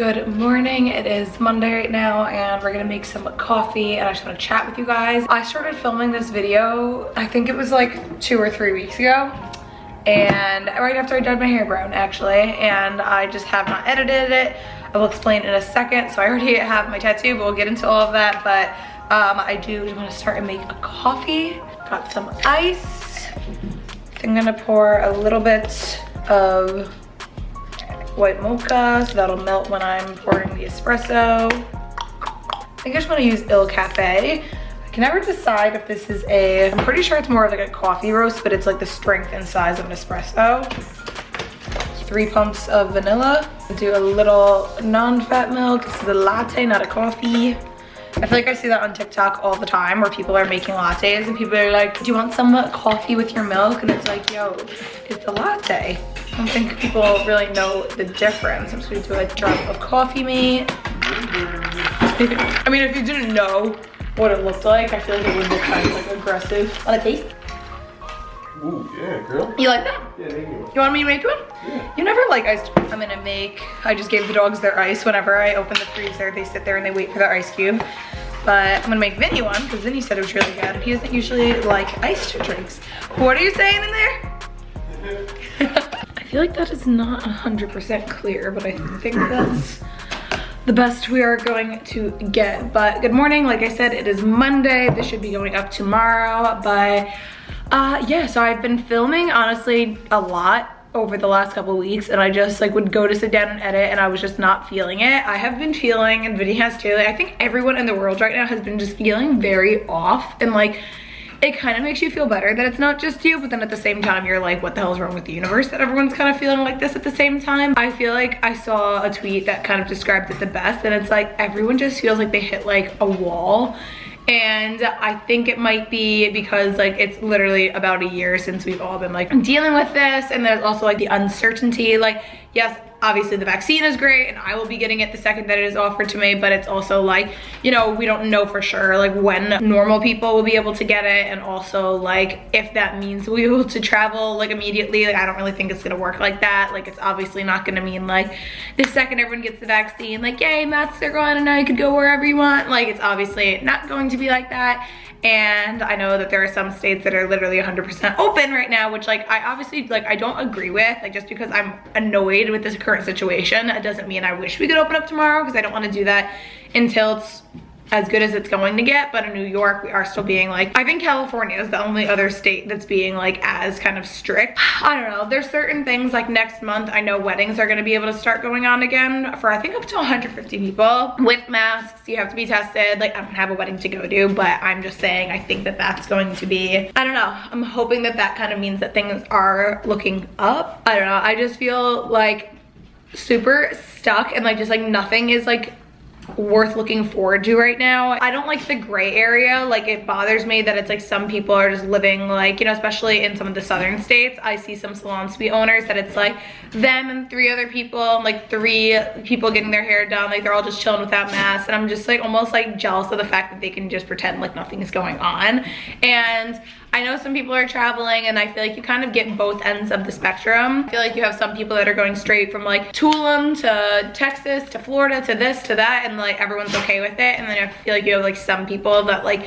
Good morning. It is Monday right now and we're gonna make some coffee and I just want to chat with you guys. I started filming this video, I think it was like 2 or 3 weeks ago, and right after I dyed my hair brown actually, and I just have not edited it. I will explain in a second. So I already have my tattoo, but we'll get into all of that. But I do want to start and make a coffee. Got some ice. I'm gonna pour a little bit of white mocha, so that'll melt when I'm pouring the espresso. I think I just want to use Il Cafe. I can never decide if this is I'm pretty sure it's more of like a coffee roast, but it's like the strength and size of an espresso. 3 pumps of vanilla. Do a little non-fat milk. This is a latte, not a coffee. I feel like I see that on TikTok all the time where people are making lattes and people are like, do you want some coffee with your milk? And it's like, yo, it's a latte. I don't think people really know the difference. I'm just gonna do a drop of coffee mate. I mean, if you didn't know what it looked like, I feel like it would look kind of like aggressive. Want a taste? Ooh, yeah, girl. You like that? Yeah, thank you. You want me to make one? Yeah. You never like ice. I'm gonna make, I just gave the dogs their ice. Whenever I open the freezer, they sit there and they wait for their ice cube. But I'm gonna make Vinny one because Vinny said it was really good. He doesn't usually like iced drinks. What are you saying in there? I feel like that is not 100% clear, but I think that's the best we are going to get. But good morning. Like I said, it is Monday. This should be going up tomorrow. But yeah, so I've been filming honestly a lot over the last couple of weeks, and I just like would go to sit down and edit and I was just not feeling it. I have been feeling, and Vinny has too, like, I think everyone in the world right now has been just feeling very off, and like it kind of makes you feel better that it's not just you, but then at the same time you're like, what the hell is wrong with the universe that everyone's kind of feeling like this at the same time? I feel like I saw a tweet that kind of described it the best, and it's like everyone just feels like they hit like a wall. And I think it might be because like it's literally about a year since we've all been like dealing with this, and there's also like the uncertainty. Like, yes, obviously the vaccine is great and I will be getting it the second that it is offered to me, but it's also like, you know, we don't know for sure like when normal people will be able to get it, and also like if that means we'll be able to travel like immediately. Like I don't really think it's gonna work like that. Like it's obviously not gonna mean like the second everyone gets the vaccine, like yay, masks are gone and now you could go wherever you want. Like it's obviously not going to be like that. And I know that there are some states that are literally 100% open right now, which like I obviously like I don't agree with. Like just because I'm annoyed with this current situation, it doesn't mean I wish we could open up tomorrow, because I don't want to do that until it's as good as it's going to get. But in New York, we are still being like, I think California is the only other state that's being like as kind of strict. I don't know, there's certain things like next month, I know weddings are gonna be able to start going on again for I think up to 150 people with masks. You have to be tested. Like I don't have a wedding to go to, but I'm just saying I think that that's going to be, I don't know, I'm hoping that that kind of means that things are looking up. I don't know, I just feel like super stuck and like just like nothing is like worth looking forward to right now. I don't like the gray area. Like it bothers me that it's like some people are just living like, you know, especially in some of the southern states, I see some salon suite owners that it's like them and 3 other people, like 3 people getting their hair done, like they're all just chilling without masks, and I'm just like almost like jealous of the fact that they can just pretend like nothing is going on. And I know some people are traveling, and I feel like you kind of get both ends of the spectrum. I feel like you have some people that are going straight from like Tulum to Texas to Florida to this to that, and like everyone's okay with it. And then I feel like you have like some people that like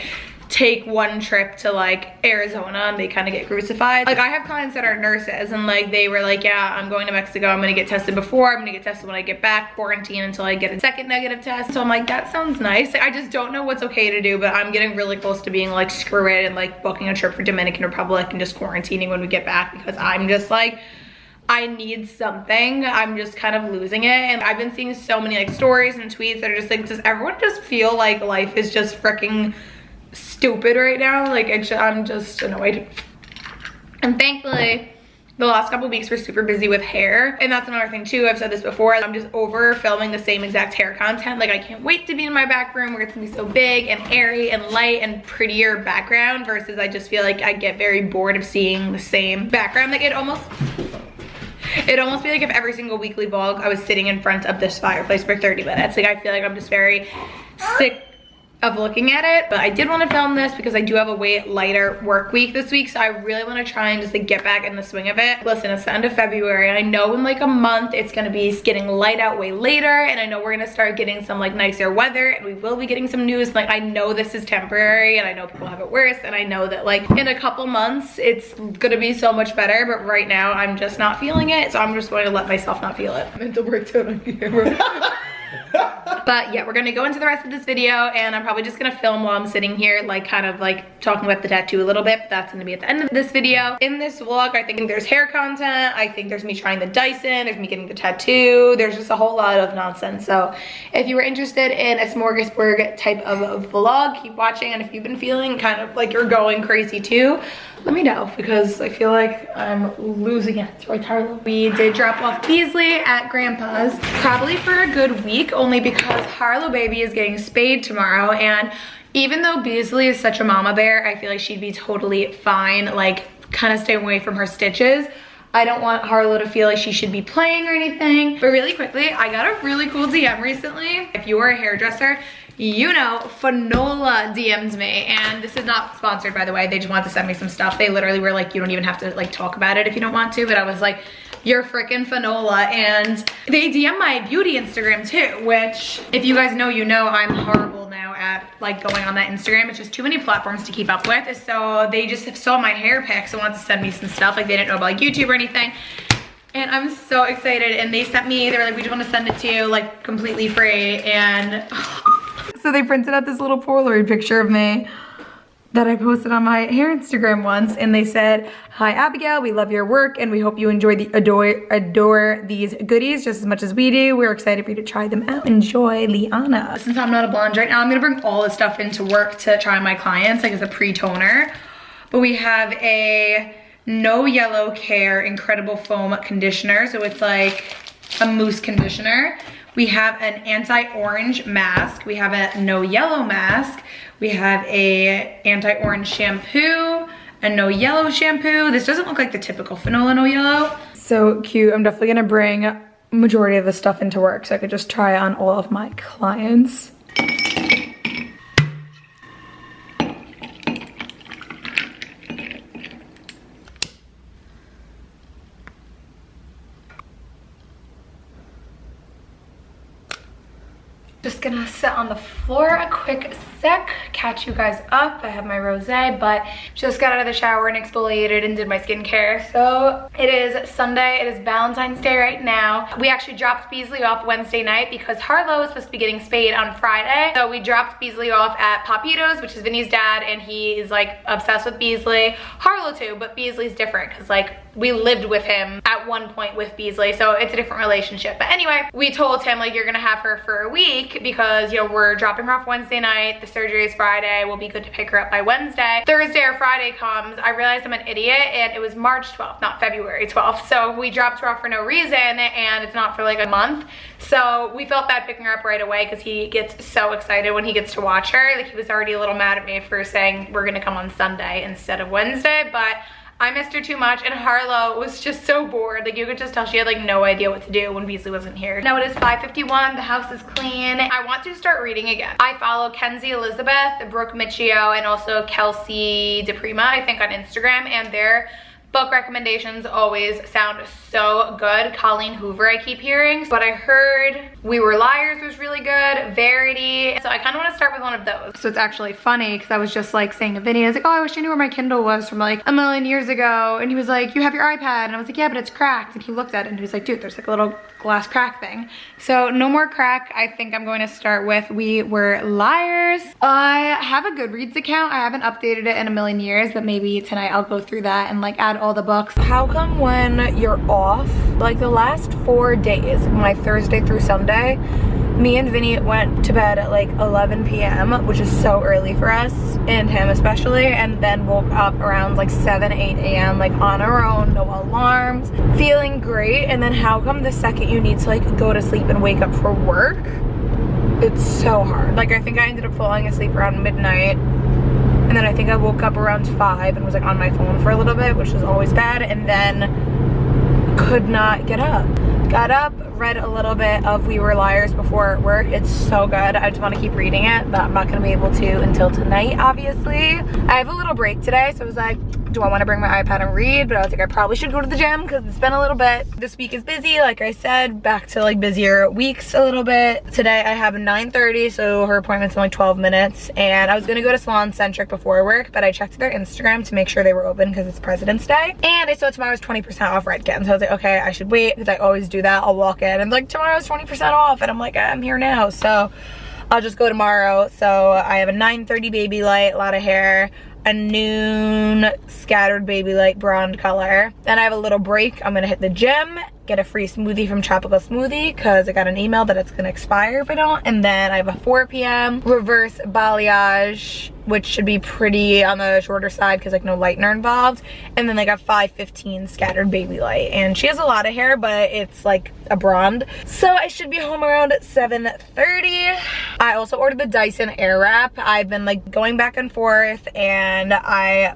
take one trip to like Arizona and they kind of get crucified. Like I have clients that are nurses, and like they were like, yeah, I'm going to Mexico, I'm gonna get tested before, I'm gonna get tested when I get back, quarantine until I get a second negative test. So I'm like, that sounds nice. Like, I just don't know what's okay to do, but I'm getting really close to being like, screw it, and like booking a trip for Dominican Republic and just quarantining when we get back, because I'm just like, I need something. I'm just kind of losing it. And I've been seeing so many like stories and tweets that are just like, does everyone just feel like life is just freaking stupid right now? Like I'm just annoyed. And thankfully the last couple weeks were super busy with hair, and that's another thing too. I've said this before, I'm just over filming the same exact hair content. Like I can't wait to be in my back room where it's gonna be so big and airy and light and prettier background, versus I just feel like I get very bored of seeing the same background. Like it'd almost be like if every single weekly vlog I was sitting in front of this fireplace for 30 minutes. Like I feel like I'm just very sick of looking at it, but I did want to film this because I do have a way lighter work week this week, so I really want to try and just like get back in the swing of it. Listen, it's the end of February, and I know in like a month it's gonna be getting light out way later, and I know we're gonna start getting some like nicer weather, and we will be getting some news. Like, I know this is temporary, and I know people have it worse, and I know that like in a couple months it's gonna be so much better, but right now I'm just not feeling it, so I'm just going to let myself not feel it. Mental breakdown on camera. But yeah, we're gonna go into the rest of this video, and I'm probably just gonna film while I'm sitting here, like kind of like talking about the tattoo a little bit, but that's gonna be at the end of this video. In this vlog, I think there's hair content, I think there's me trying the Dyson, there's me getting the tattoo, there's just a whole lot of nonsense. So if you were interested in a smorgasburg type of vlog, keep watching, and if you've been feeling kind of like you're going crazy too, let me know, because I feel like I'm losing it. Right, Harlow? We did drop off Beasley at Grandpa's, probably for a good week, only because Harlow baby is getting spayed tomorrow, and even though Beasley is such a mama bear, I feel like she'd be totally fine, like kind of stay away from her stitches. I don't want Harlow to feel like she should be playing or anything. But really quickly, I got a really cool DM recently. If you are a hairdresser, you know, Fanola DM'd me, and this is not sponsored, by the way. They just wanted to send me some stuff. They literally were like, you don't even have to like talk about it if you don't want to, but I was like, you're freaking Fanola. And they DM my beauty Instagram too, which if you guys know, you know I'm horrible now at like going on that Instagram. It's just too many platforms to keep up with. So they just saw my hair pics and wanted to send me some stuff. Like, they didn't know about like YouTube or anything. And I'm so excited, and they sent me, they were like, we just want to send it to you like completely free. And so they printed out this little Polaroid picture of me that I posted on my hair Instagram once, and they said, "Hi Abigail, we love your work and we hope you enjoy adore these goodies just as much as we do. We're excited for you to try them out. Enjoy, Liana." Since I'm not a blonde right now, I'm gonna bring all this stuff into work to try my clients, like as a pre-toner. But we have a No Yellow Care Incredible Foam Conditioner, so it's like a mousse conditioner. We have an anti-orange mask. We have a no yellow mask. We have a anti-orange shampoo, a no yellow shampoo. This doesn't look like the typical Fanola no yellow. So cute. I'm definitely gonna bring majority of the stuff into work so I could just try on all of my clients. Just gonna sit on the floor a quick sec, catch you guys up. I have my rosé, but just got out of the shower and exfoliated and did my skincare. So it is Sunday, it is Valentine's Day right now. We actually dropped Beasley off Wednesday night because Harlow was supposed to be getting spayed on Friday. So we dropped Beasley off at Papito's, which is Vinny's dad, and he is like obsessed with Beasley. Harlow too, but Beasley's different because like we lived with him at one point with Beasley, so it's a different relationship. But anyway, we told him like, you're gonna have her for a week because, you know, we're dropping her off Wednesday night, the surgery is Friday, we'll be good to pick her up by Wednesday. Thursday or Friday comes, I realized I'm an idiot, and it was March 12th, not February 12th. So we dropped her off for no reason, and it's not for like a month. So we felt bad picking her up right away because he gets so excited when he gets to watch her. Like, he was already a little mad at me for saying we're gonna come on Sunday instead of Wednesday, but I missed her too much, and Harlow was just so bored. Like, you could just tell she had like no idea what to do when Beasley wasn't here. Now it is 5:51, the house is clean. I want to start reading again. I follow Kenzie Elizabeth, Brooke Michio, and also Kelsey DePrima, I think, on Instagram, and their book recommendations always sound so good. Colleen Hoover I keep hearing, but I heard We Were Liars was really good, Verity, so I kind of want to start with one of those. So it's actually funny because I was just like saying to Vinny, I was like, oh, I wish I knew where my Kindle was from like a million years ago, and he was like, you have your iPad, and I was like, yeah, but it's cracked, and he looked at it and he was like, dude, there's like a little glass crack thing. So no more crack. I think I'm going to start with We Were Liars. I have a Goodreads account. I haven't updated it in a million years, but maybe tonight I'll go through that and like add all the books. How come when you're off, like the last 4 days, my Thursday through Sunday, me and Vinny went to bed at like 11 p.m., which is so early for us, and him especially, and then woke up around like 7, 8 a.m. like on our own, no alarms, feeling great. And then how come the second you need to like go to sleep and wake up for work, it's so hard. Like, I think I ended up falling asleep around midnight, and then I think I woke up around 5 and was like on my phone for a little bit, which is always bad, and then could not get up. Got up, read a little bit of We Were Liars before work. It's so good. I just want to keep reading it, but I'm not going to be able to until tonight, obviously. I have a little break today, so I was like, do I want to bring my iPad and read? But I was like, I probably should go to the gym because it's been a little bit. This week is busy, like I said, back to like busier weeks a little bit. Today I have a 9:30, so her appointment's in like 12 minutes. And I was gonna go to Salon Centric before work, but I checked their Instagram to make sure they were open because it's President's Day. And I saw tomorrow's 20% off Redken. So I was like, okay, I should wait because I always do that. I'll walk in and like, tomorrow's 20% off. And I'm like, I'm here now. So I'll just go tomorrow. So I have a 9:30 baby light, a lot of hair, a noon scattered baby light blonde color. Then I have a little break. I'm gonna hit the gym, get a free smoothie from Tropical Smoothie because I got an email that it's gonna expire if I don't. And then I have a 4 p.m. reverse balayage, which should be pretty on the shorter side because like no lightener involved. And then like a 5:15 scattered baby light. And she has a lot of hair, but it's like a blonde. So I should be home around 7:30. I also ordered the Dyson Airwrap. I've been like going back and forth, and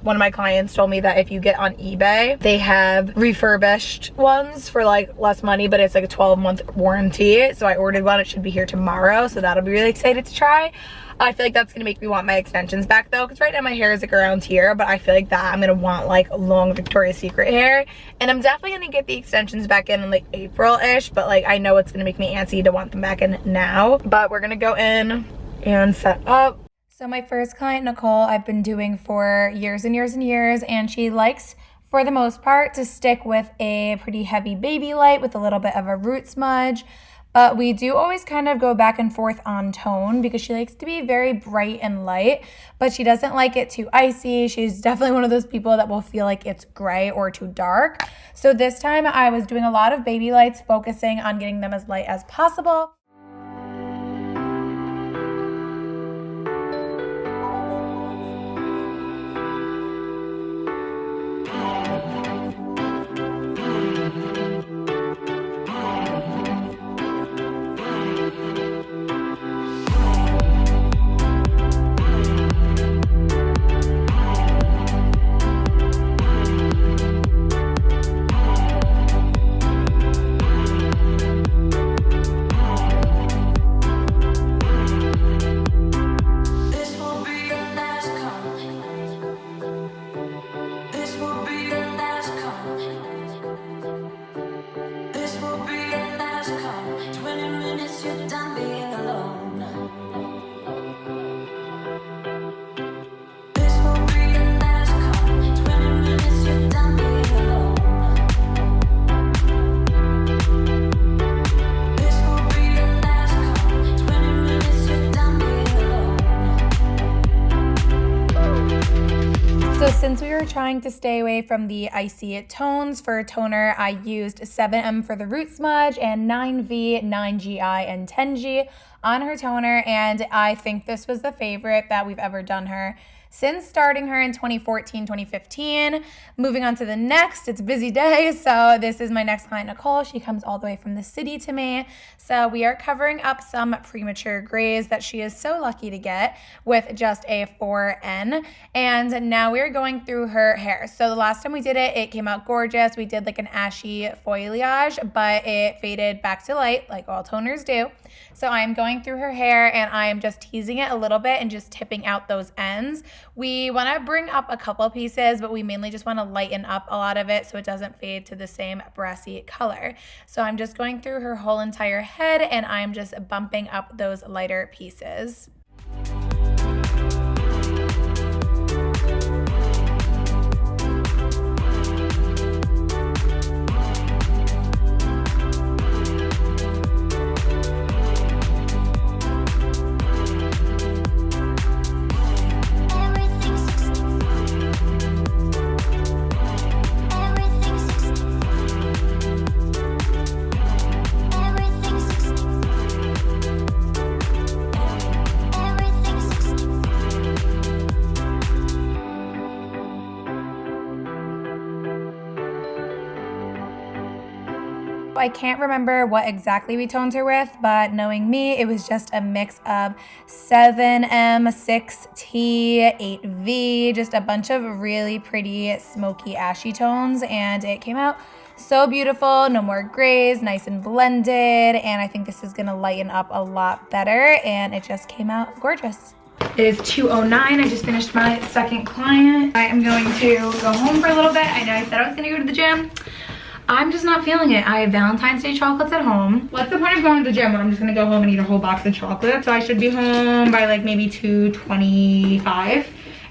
one of my clients told me that if you get on eBay, they have refurbished ones for like less money, but it's like a 12-month warranty. So I ordered one. It should be here tomorrow, so that'll be really excited to try. I feel like that's gonna make me want my extensions back though, because right now my hair is like around here, but I feel like that I'm gonna want like long Victoria's Secret hair. And I'm definitely gonna get the extensions back in like April-ish, but like I know it's gonna make me antsy to want them back in now. But we're gonna go in and set up. So my first client, Nicole, I've been doing for years and years and years, and she likes, for the most part, to stick with a pretty heavy baby light with a little bit of a root smudge. But we do always kind of go back and forth on tone because she likes to be very bright and light, but she doesn't like it too icy. She's definitely one of those people that will feel like it's gray or too dark. So this time I was doing a lot of baby lights, focusing on getting them as light as possible. Since we were trying to stay away from the icy tones, for toner I used 7M for the root smudge and 9V, 9GI, and 10G on her toner, and I think this was the favorite that we've ever done her since starting her in 2014, 2015. Moving on to the next, it's a busy day, so this is my next client, Nicole. She comes all the way from the city to me. So we are covering up some premature grays that she is so lucky to get with just a 4N. And now we're going through her hair. So the last time we did it, it came out gorgeous. We did like an ashy foliage, but it faded back to light like all toners do. So I'm going through her hair and I am just teasing it a little bit and just tipping out those ends. We want to bring up a couple pieces, but we mainly just want to lighten up a lot of it so it doesn't fade to the same brassy color. So I'm just going through her whole entire head and I'm just bumping up those lighter pieces. I can't remember what exactly we toned her with, but knowing me, it was just a mix of 7M, 6T, 8V, just a bunch of really pretty smoky ashy tones, and it came out So beautiful, no more grays, nice and blended, and I think this is gonna lighten up a lot better, and it just came out gorgeous. It is 2:09. I just finished my second client. I am going to go home for a little bit. I know I said I was gonna go to the gym. I'm just not feeling it. I have Valentine's Day chocolates at home. What's the point of going to the gym when I'm just gonna go home and eat a whole box of chocolate? So I should be home by like maybe 2:25.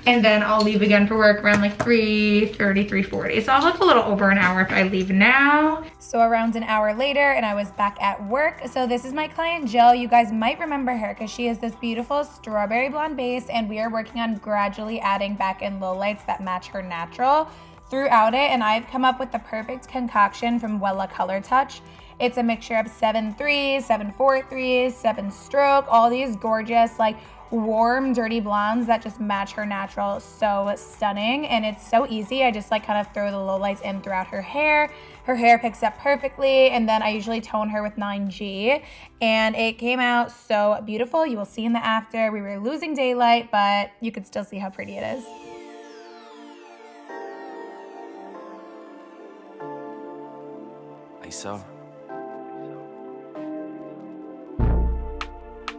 And then I'll leave again for work around like 3:30, 3:40. So I'll look a little over an hour if I leave now. So around an hour later, and I was back at work. So this is my client, Jill. You guys might remember her because she has this beautiful strawberry blonde base, and we are working on gradually adding back in lowlights that match her natural throughout it. And I've come up with the perfect concoction from Wella Color Touch. It's a mixture of 7-3s, 7-4-3s, 7-stroke, all these gorgeous, like, warm dirty blondes that just match her natural so stunning. And it's so easy. I just like kind of throw the lowlights in throughout her hair picks up perfectly, and then I usually tone her with 9G, and it came out so beautiful. You will see in the after. We were losing daylight, but you could still see how pretty it is. Like so.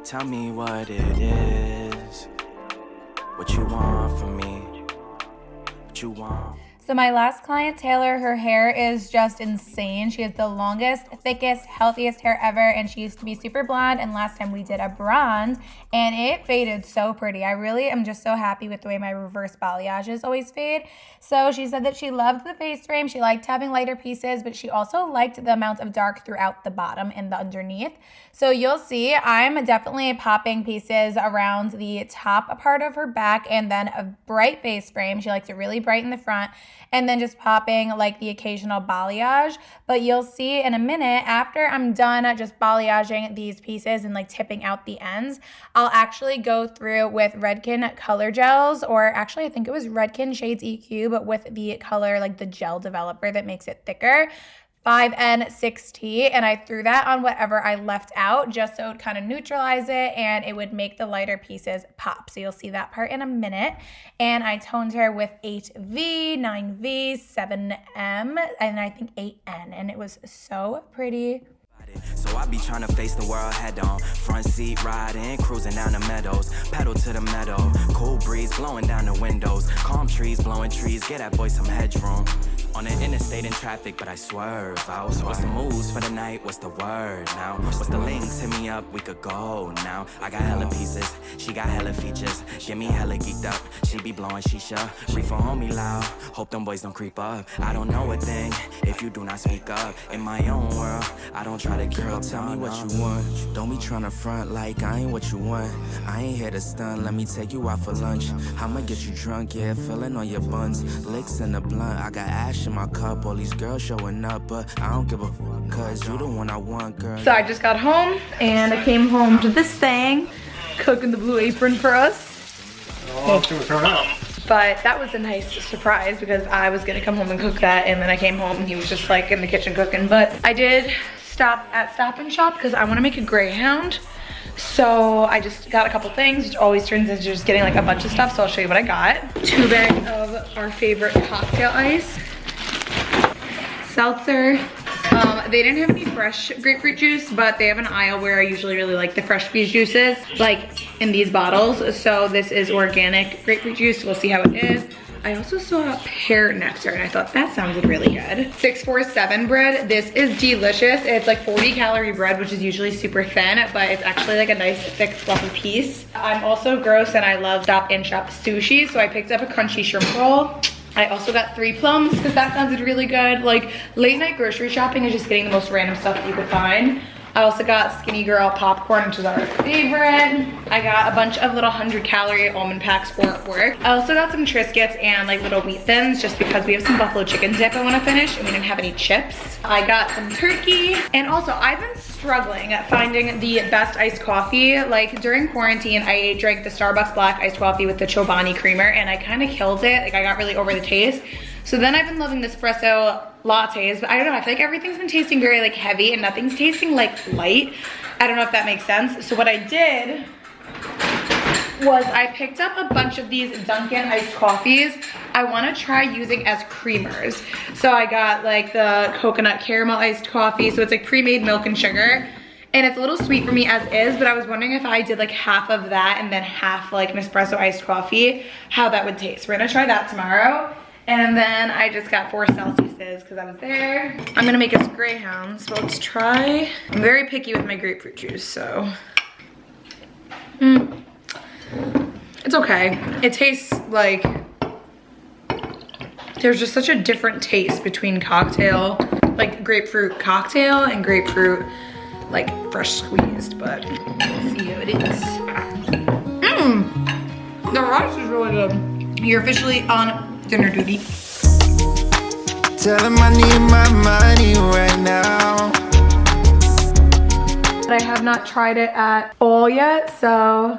Tell me what it is, what you want from me, what you want. So my last client, Taylor, her hair is just insane. She has the longest, thickest, healthiest hair ever, and she used to be super blonde, and last time we did a blonde, and it faded so pretty. I really am just so happy with the way my reverse balayages always fade. So she said that she loved the face frame, she liked having lighter pieces, but she also liked the amount of dark throughout the bottom and the underneath. So you'll see I'm definitely popping pieces around the top part of her back, and then a bright face frame. She likes it really bright in the front, and then just popping like the occasional balayage. But you'll see in a minute, after I'm done just balayaging these pieces and like tipping out the ends, I'll actually go through with Redken color gels, or actually I think it was Redken Shades EQ, but with the color, like the gel developer that makes it thicker. 5N6T, and I threw that on whatever I left out just so it would kind of neutralize it and it would make the lighter pieces pop. So you'll see that part in a minute. And I toned her with 8V, 9V, 7M, and I think 8N, and it was so pretty. So I be trying to face the world head on. Front seat riding, cruising down the meadows. Pedal to the meadow. Cool breeze blowing down the windows. Calm trees blowing trees. Get that boy some headroom. On the interstate in traffic, but I swerve out. What's the moves for the night? What's the word now? What's the links? Hit me up, we could go now. I got hella pieces, she got hella features. Get me hella geeked up, she be blowing shisha. Reefer on me loud, hope them boys don't creep up. I don't know a thing if you do not speak up. In my own world, I don't try to girl, tell me what you want. Don't be trying to front like I ain't what you want. I ain't here to stun, let me take you out for lunch. I'ma get you drunk, yeah, feeling on your buns. Licks in the blunt, I got ash in my cup. All these girls showing up, but I don't give a fuck, cause you the one I want, girl. So I just got home, and I came home to this thing, cooking the Blue Apron for us. Oh, she was turned out. But that was a nice surprise because I was gonna come home and cook that, and then I came home and he was just like in the kitchen cooking. But I did stop at Stop and Shop because I want to make a Greyhound. So I just got a couple things, which always turns into just getting like a bunch of stuff. So I'll show you what I got. 2 bags of our favorite cocktail ice. Seltzer. They didn't have any fresh grapefruit juice, but they have an aisle where I usually really like the fresh squeezed juices, like in these bottles. So this is organic grapefruit juice. We'll see how it is. I also saw pear nectar, and I thought that sounded really good. 647 bread. This is delicious. It's like 40-calorie bread, which is usually super thin, but it's actually like a nice thick fluffy piece. I'm also gross, and I love Stop and Shop sushi, so I picked up a crunchy shrimp roll. I also got 3 plums because that sounded really good. Like late night grocery shopping is just getting the most random stuff that you could find. I also got Skinny Girl popcorn, which is our favorite. I got a bunch of little 100-calorie almond packs for work. I also got some Triscuits and like little wheat thins just because we have some buffalo chicken dip I want to finish and we didn't have any chips. I got some turkey, and also I've been struggling at finding the best iced coffee. Like during quarantine, I drank the Starbucks black iced coffee with the Chobani creamer, and I kind of killed it. Like I got really over the taste. So then I've been loving the espresso lattes, but I don't know, I feel like everything's been tasting very like heavy and nothing's tasting like light. I don't know if that makes sense. So what I did was I picked up a bunch of these Dunkin' iced coffees. I want to try using as creamers. So I got like the coconut caramel iced coffee. So it's like pre-made milk and sugar. And it's a little sweet for me as is, but I was wondering if I did like half of that and then half like an espresso iced coffee, how that would taste. We're gonna try that tomorrow. And then I just got 4 Celsiuses because I was there. I'm gonna make us Greyhounds, so let's try. I'm very picky with my grapefruit juice, so. It's okay. It tastes like, there's just such a different taste between cocktail, like grapefruit cocktail and grapefruit like fresh squeezed, but let's see how it is. The rice is really good. You're officially on dinner duty. Tell them I need my money right now. I have not tried it at all yet, so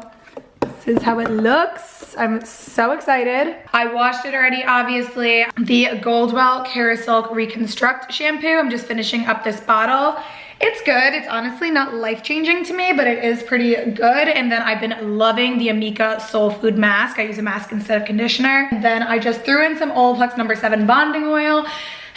this is how it looks. I'm so excited. I washed it already, obviously. The Goldwell Carasilk Reconstruct shampoo. I'm just finishing up this bottle. It's good. It's honestly not life-changing to me, but it is pretty good. And then I've been loving the Amika Soul Food Mask. I use a mask instead of conditioner. And then I just threw in some Olaplex No. 7 bonding oil.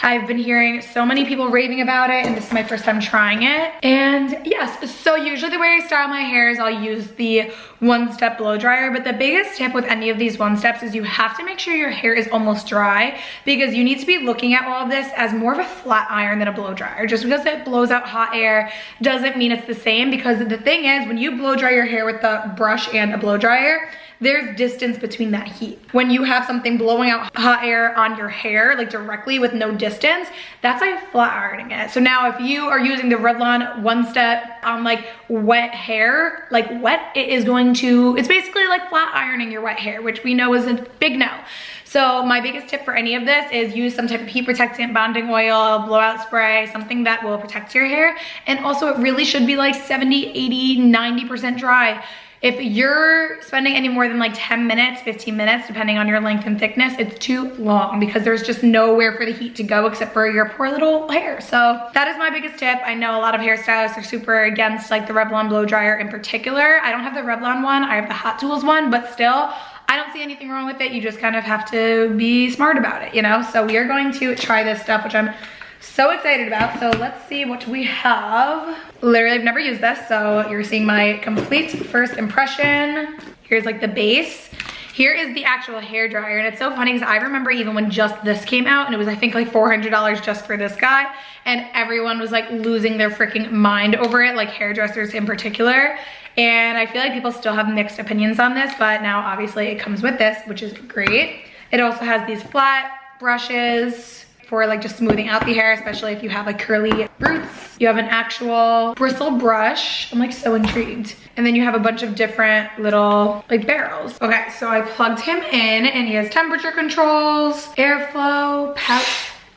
I've been hearing so many people raving about it, and this is my first time trying it. And yes, so usually the way I style my hair is I'll use the one-step blow dryer, but the biggest tip with any of these one-steps is you have to make sure your hair is almost dry, because you need to be looking at all of this as more of a flat iron than a blow dryer. Just because it blows out hot air doesn't mean it's the same, because the thing is, when you blow dry your hair with a brush and a blow dryer, there's distance between that heat. When you have something blowing out hot air on your hair, like directly with no distance, that's like flat ironing it. So now if you are using the Revlon one step on like wet hair, like wet, it is going to, it's basically like flat ironing your wet hair, which we know is a big no. So my biggest tip for any of this is use some type of heat protectant, bonding oil, blowout spray, something that will protect your hair. And also it really should be like 70, 80, 90% dry. If you're spending any more than like 10 minutes, 15 minutes, depending on your length and thickness, it's too long, because there's just nowhere for the heat to go except for your poor little hair. So that is my biggest tip. I know a lot of hairstylists are super against like the Revlon blow dryer in particular. I don't have the Revlon one, I have the Hot Tools one, but still, I don't see anything wrong with it. You just kind of have to be smart about it, you know? So we are going to try this stuff, which I'm so excited about. So let's see what we have. Literally, I've never used this, so you're seeing my complete first impression. Here's like the base. Here is the actual hair dryer, and it's so funny because I remember even when just this came out, and it was I think like $400 just for this guy, and everyone was like losing their freaking mind over it, like hairdressers in particular. And I feel like people still have mixed opinions on this, but now obviously it comes with this, which is great. It also has these flat brushes for like just smoothing out the hair, especially if you have like curly roots. You have an actual bristle brush. I'm like so intrigued. And then you have a bunch of different little like barrels. Okay, so I plugged him in, and he has temperature controls, airflow,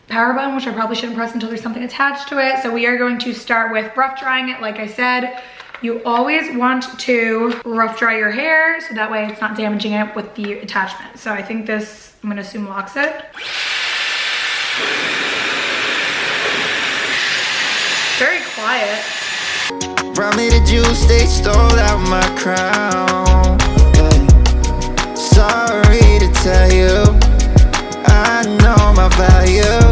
power button, which I probably shouldn't press until there's something attached to it. So we are going to start with rough drying it. Like I said, you always want to rough dry your hair so that way it's not damaging it with the attachment. So I think this, I'm gonna assume locks it. Very quiet. Brought me the juice, they stole out my crown. Yeah. Sorry to tell you, I know my value.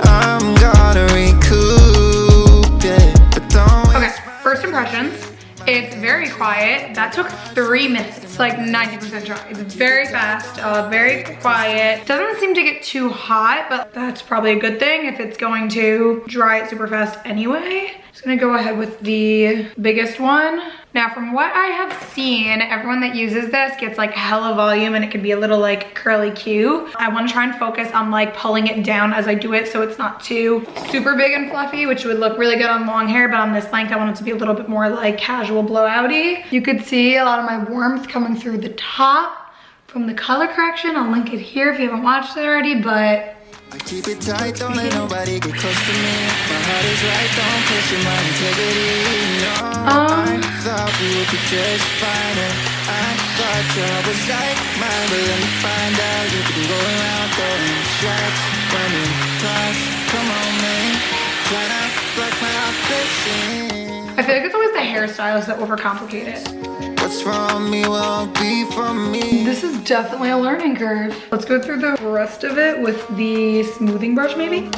I'm gonna recoup, yeah. But don't. Okay, first impressions. It's very quiet. That took 3 minutes, like 90% dry. It's very fast, very quiet. Doesn't seem to get too hot, but that's probably a good thing if it's going to dry it super fast anyway. Just gonna go ahead with the biggest one. Now, from what I have seen, everyone that uses this gets like hella volume, and it can be a little like curly Q. I wanna try and focus on like pulling it down as I do it so it's not too super big and fluffy, which would look really good on long hair, but on this length, I want it to be a little bit more like casual blowouty. You could see a lot of my warmth coming through the top from the color correction. I'll link it here if you haven't watched it already, but I keep it tight, don't let nobody get close to me. My heart is right, don't question my integrity. No, I thought we would be just fine, and I thought your was like mine, but let me find out you've been going around throwing shots, running cross. Come on, man, try not to block my ambition. I feel like it's always the hairstylists that overcomplicate it. What's from me won't be from me. This is definitely a learning curve. Let's go through the rest of it with the smoothing brush maybe.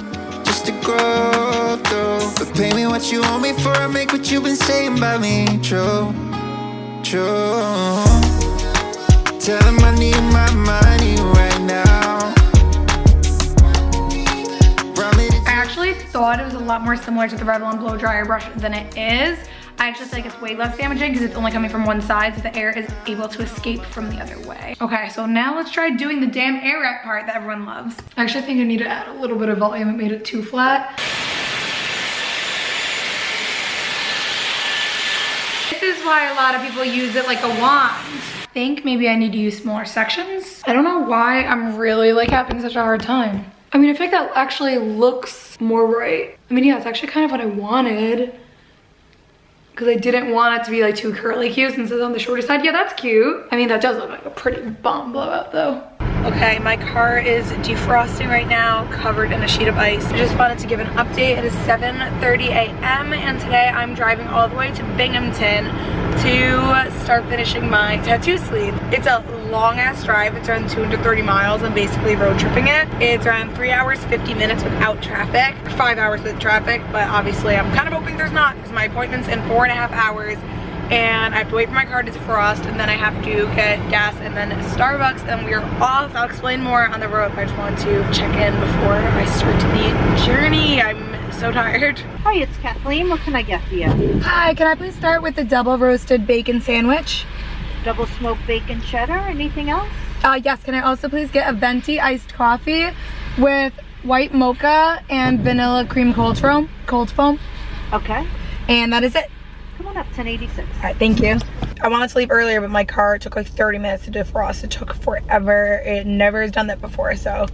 Just to grow through, but pay me what you owe me for. I make what you've been saying about me true, true. Tell them I need my money right now. I actually thought it was a lot more similar to the Revlon blow dryer brush than it is. I actually feel like it's way less damaging because it's only coming from one side, so the air is able to escape from the other way. Okay, so now let's try doing the damn Airwrap part that everyone loves. I actually think I need to add a little bit of volume. It made it too flat. This is why a lot of people use it like a wand. I think maybe I need to use smaller sections. I don't know why I'm really like having such a hard time. I mean, I think that actually looks more right. I mean, yeah, it's actually kind of what I wanted, because I didn't want it to be like too curly cute since it's on the shorter side. Yeah, that's cute. I mean, that does look like a pretty bomb blowout though. Okay, my car is defrosting right now, covered in a sheet of ice. I just wanted to give an update. It is 7:30 a.m. and today I'm driving all the way to Binghamton to start finishing my tattoo sleeve. It's a long ass drive. It's around 230 miles. I'm basically road tripping it. It's around 3 hours, 50 minutes without traffic, 5 hours with traffic, but obviously I'm kind of hoping there's not because my appointment's in 4.5 hours. And I have to wait for my car to defrost, and then I have to get gas and then Starbucks, and we're off. I'll explain more on the road, but I just wanted to check in before I start the journey. I'm so tired. Hi, it's Kathleen. What can I get for you? Hi, can I please start with the double roasted bacon sandwich? Double smoked bacon cheddar. Anything else? Yes, can I also please get a venti iced coffee with white mocha and vanilla cream cold foam? Okay. And that is it. Come on up, 1086. All right, thank you. I wanted to leave earlier, but my car took like 30 minutes to defrost. It took forever. It never has done that before, so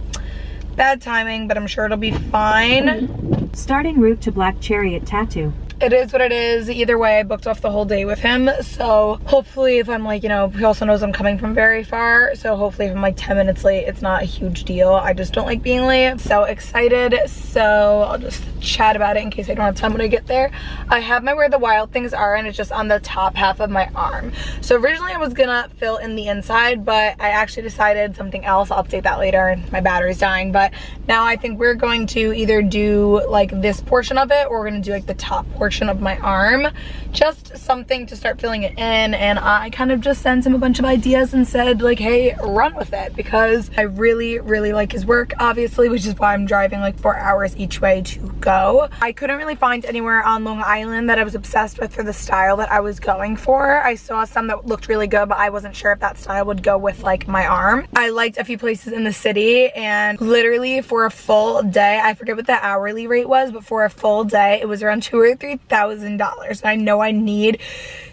bad timing, but I'm sure it'll be fine. Starting route to Black Chariot Tattoo. It is what it is. Either way, I booked off the whole day with him, so hopefully if I'm like, you know, he also knows I'm coming from very far, so hopefully if I'm like 10 minutes late, it's not a huge deal. I just don't like being late. So excited, so I'll just chat about it in case I don't have time when I get there. I have my Where the Wild Things Are, and it's just on the top half of my arm. So originally I was gonna fill in the inside, but I actually decided something else. I'll update that later. My battery's dying, but now I think we're going to either do like this portion of it, or we're gonna do like the top portion of my arm, just something to start filling it in. And I kind of just sent him a bunch of ideas and said like, hey, run with it, because I really like his work, obviously, which is why I'm driving like 4 hours each way to go. I couldn't really find anywhere on Long Island that I was obsessed with for the style that I was going for. I saw some that looked really good, but I wasn't sure if that style would go with like my arm. I liked a few places in the city, and literally for a full day, I forget what the hourly rate was, but for a full day it was around $2,000 or $3,000. I know I need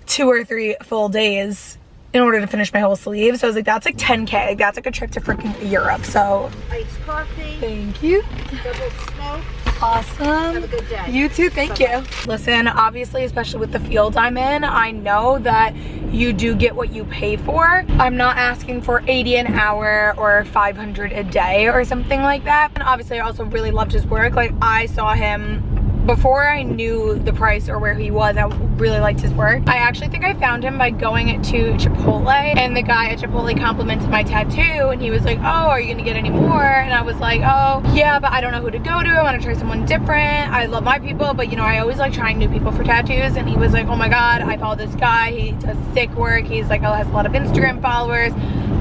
2 or 3 full days in order to finish my whole sleeve. So I was like, that's like 10K. That's like a trip to freaking Europe. So Iced coffee. thank you. Double smoked. Awesome. Have a good day. You too, thank you. Listen, obviously, especially with the field I'm in, I know that you do get what you pay for. I'm not asking for 80 an hour or 500 a day or something like that. And obviously I also really loved his work. Like, I saw him before I knew the price or where he was. I really liked his work. I actually think I found him by going to Chipotle, and the guy at Chipotle complimented my tattoo, and he was like, oh, are you gonna get any more? And I was like, oh yeah, but I don't know who to go to. I want to try someone different. I love my people, but you know, I always like trying new people for tattoos. And he was like, oh my god, I follow this guy, he does sick work, he's like, has a lot of Instagram followers.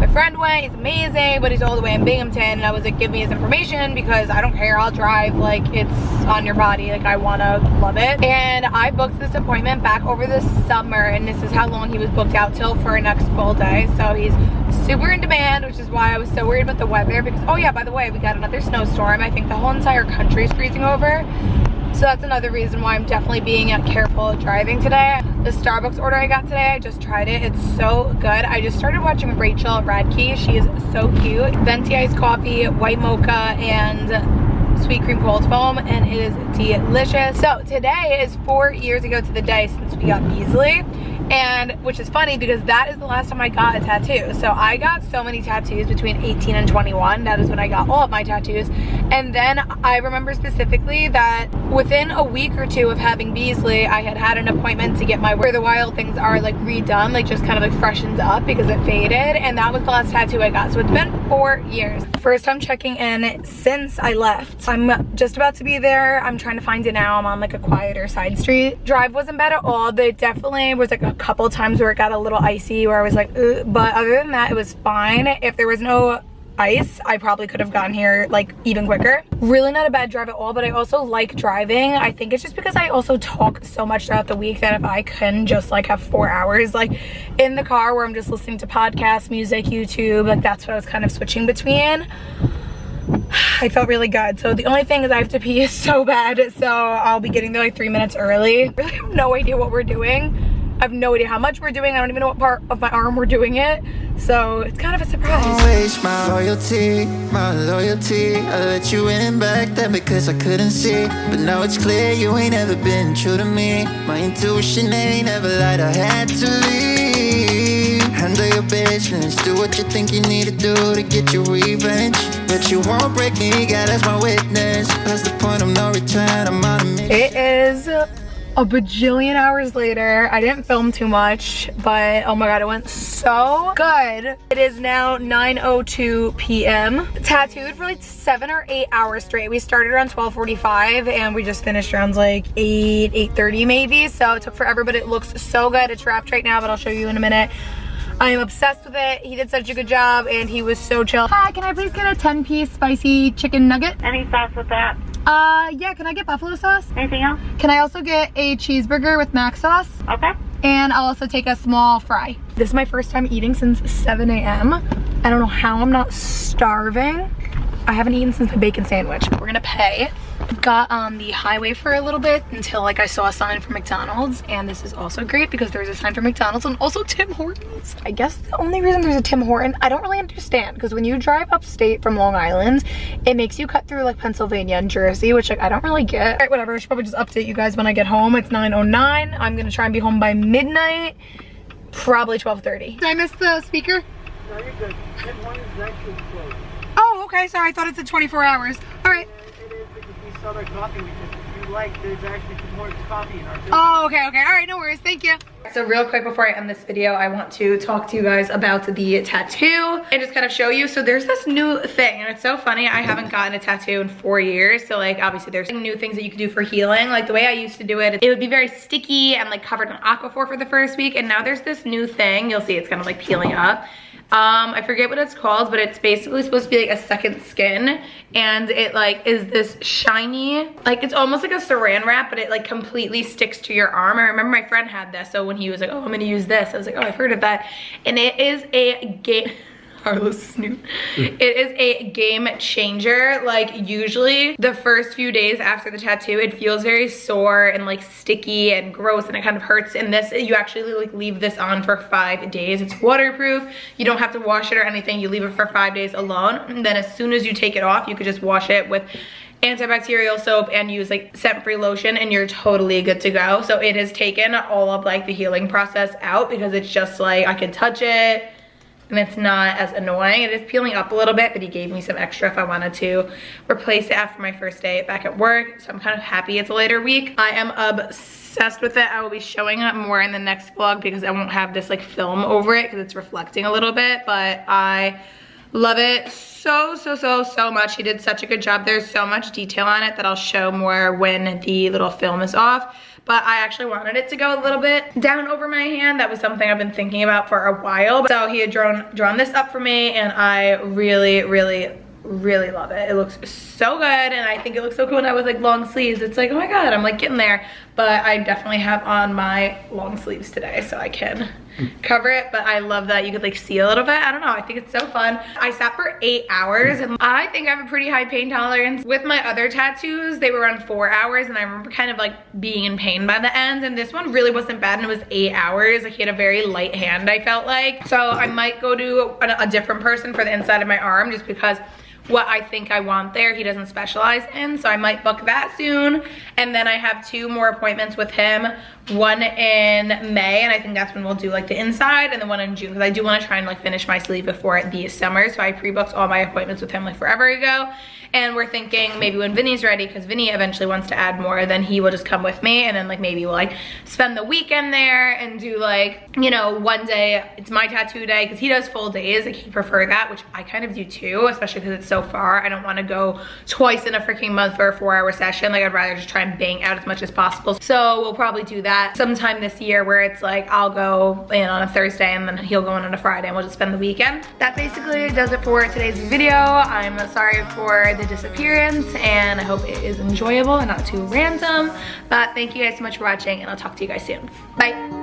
My friend went, he's amazing, but he's all the way in Binghamton. And I was like, give me his information, because I don't care, I'll drive, like, it's on your body, like, I wanna love it. And I booked this appointment back over the summer, and this is how long he was booked out till for our next full day. So he's super in demand, which is why I was so worried about the weather, because, oh yeah, by the way, we got another snowstorm. I think the whole entire country is freezing over. So that's another reason why I'm definitely being careful driving today. The Starbucks order I got today, I just tried it. It's so good. I just started watching Rachel Radke. She is so cute. Venti iced coffee, white mocha, and sweet cream cold foam, and it is delicious. So today is 4 years ago to the day since we got Beasley, and which is funny because that is the last time I got a tattoo. So I got so many tattoos between 18 and 21. That is when I got all of my tattoos. And then I remember specifically that within a week or two of having Beasley, I had an appointment to get my Where the Wild Things Are like redone, like just kind of like freshens up because it faded, and that was the last tattoo I got. So it's been 4 years. First time checking in since I left. I'm just about to be there. I'm trying to find it now. I'm on like a quieter side street. Drive wasn't bad at all. There definitely was like a couple times where it got a little icy where I was like, ugh. But other than that, it was fine. If there was no ice, I probably could have gotten here like even quicker. Really not a bad drive at all, but I also like driving. I think it's just because I also talk so much throughout the week that if I can just like have 4 hours like in the car where I'm just listening to podcasts, music, YouTube, like that's what I was kind of switching between. I felt really good. So the only thing is I have to pee so bad, so I'll be getting there like 3 minutes early. I really have no idea what we're doing. I have no idea how much we're doing. I don't even know what part of my arm we're doing it. So it's kind of a surprise. Always my loyalty. I let you in back then because I couldn't see. But now it's clear you ain't ever been true to me. My intuition ain't ever lied, I had to leave. Handle your business, do what you think you need to do to get your revenge. But you won't break me, God as my witness. That's the point of no return, I'm on a mission. It is a bajillion hours later. I didn't film too much, but oh my god, it went so good. It is now 9:02 p.m. Tattooed for like 7 or 8 hours straight. We started around 12:45 and we just finished around like 8:30 maybe. So it took forever, but it looks so good. It's wrapped right now, but I'll show you in a minute. I am obsessed with it. He did such a good job and he was so chill. Hi, can I please get a 10-piece spicy chicken nugget? Any sauce with that? Yeah, can I get buffalo sauce? Anything else? Can I also get a cheeseburger with mac sauce? Okay. And I'll also take a small fry. This is my first time eating since 7 a.m. I don't know how I'm not starving. I haven't eaten since my bacon sandwich. We're gonna pay. Got on the highway for a little bit until like I saw a sign for McDonald's, and this is also great because there's a sign for McDonald's and also Tim Hortons. I guess the only reason there's a Tim Horton, I don't really understand, because when you drive upstate from Long Island, it makes you cut through like Pennsylvania and Jersey, which like I don't really get. All right, whatever, I should probably just update you guys when I get home. It's 9:09. I'm gonna try and be home by midnight, probably 12:30. Did I miss the speaker? No, you're good. Tim Hortons is actually closed. Oh, okay, sorry, I thought it said 24 hours. All right. It is because we sell their coffee. If you like, there's actually Tim Hortons coffee in our business. Oh, okay, all right, no worries, thank you. So real quick before I end this video, I want to talk to you guys about the tattoo and just kind of show you. So there's this new thing, and it's so funny, I haven't gotten a tattoo in 4 years. So like, obviously there's new things that you can do for healing. Like the way I used to do it, it would be very sticky and like covered in Aquaphor for the first week. And now there's this new thing, you'll see it's kind of like peeling up. I forget what it's called, but it's basically supposed to be like a second skin, and it like is this shiny, like it's almost like a saran wrap, but it like completely sticks to your arm. I remember my friend had this, so when he was like, oh, I'm gonna use this, I was like, oh, I've heard of that. And it is a game Carlos Snoot. It is a game changer. Like usually the first few days after the tattoo, it feels very sore and like sticky and gross and it kind of hurts. And this, you actually like leave this on for 5 days. It's waterproof. You don't have to wash it or anything. You leave it for 5 days alone. And then as soon as you take it off, you could just wash it with antibacterial soap and use like scent-free lotion and you're totally good to go. So it has taken all of like the healing process out because it's just like I can touch it and it's not as annoying. It is peeling up a little bit, but he gave me some extra if I wanted to replace it after my first day back at work. So I'm kind of happy it's a later week. I am obsessed with it. I will be showing it more in the next vlog because I won't have this like film over it because it's reflecting a little bit, but I love it so much. He did such a good job. There's so much detail on it that I'll show more when the little film is off. But I actually wanted it to go a little bit down over my hand. That was something I've been thinking about for a while. So he had drawn this up for me and I really love it. It looks so good and I think it looks so cool when I was like long sleeves. It's like, oh my god, I'm like getting there. But I definitely have on my long sleeves today so I can cover it. But I love that you could like see a little bit. I don't know, I think it's so fun. I sat for 8 hours and I think I have a pretty high pain tolerance. With my other tattoos, they were around 4 hours and I remember kind of like being in pain by the end, and this one really wasn't bad and it was 8 hours. Like he had a very light hand, I felt like. So I might go to a different person for the inside of my arm just because what I think I want there. He doesn't specialize in, so I might book that soon. And then I have 2 more appointments with him, one in May, and I think that's when we'll do like the inside, and the one in June, because I do want to try and like finish my sleeve before the summer. So I pre-booked all my appointments with him like forever ago. And we're thinking maybe when Vinny's ready, because Vinny eventually wants to add more, then he will just come with me, and then like maybe we'll like spend the weekend there and do like, you know, one day it's my tattoo day, because he does full days, like he prefer that, which I kind of do too, especially because it's so far. I don't want to go twice in a freaking month for a 4-hour session. Like I'd rather just try and bang out as much as possible. So we'll probably do that sometime this year, where it's like I'll go in on a Thursday and then he'll go in on a Friday, and we'll just spend the weekend. That basically does it for today's video. I'm sorry for the disappearance, and I hope it is enjoyable and not too random, but thank you guys so much for watching, and I'll talk to you guys soon. Bye.